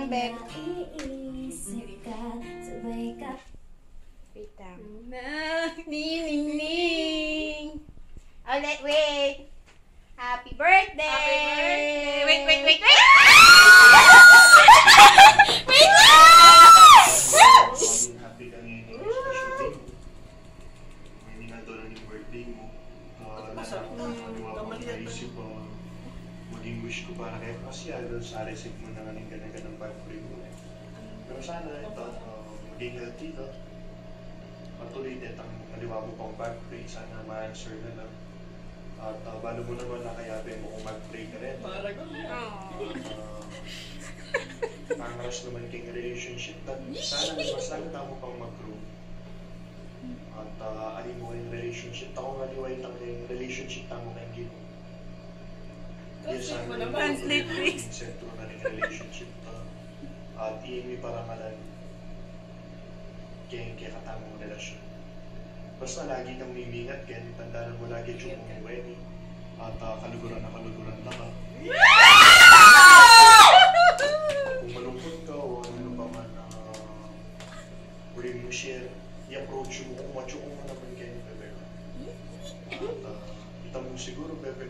lang, Bek. Wait lang. Ning. Ulit, wait. Happy birthday! Happy birthday! Wait! Wait Happy ka ngayon yung special day mo. May ninadala yung birthday mo. Naisip ko, maging wish ko para kay Pasya doon sa receipt mo na galing ganaga ng birthday mo. Pero sana ito, maging healthy ka. Patuloy din ang kaliwa mo pang birthday. Sana ma-answer na lang. At balo mo naman nakayabe mo kung mag-pray ka rin. Pangaras naman king relationship na sana mas lalo na mo pang mag-grow. At alin mo yung relationship. Ako nga liway lang yung relationship na mo na yung gino. Translate, please. Yung sentro na yung relationship na. At iyan may parangalan. Kaya katamang relasyon. Basta lagi kang mimingat, kaya tandaan mo lagi yung umuwi. At kaluguran na lang ka. Kung malungkot ka o ano pa man willing mo share, i-approach mo kung macho kung naman kayo, Bebe. At kita mo siguro, Bebe,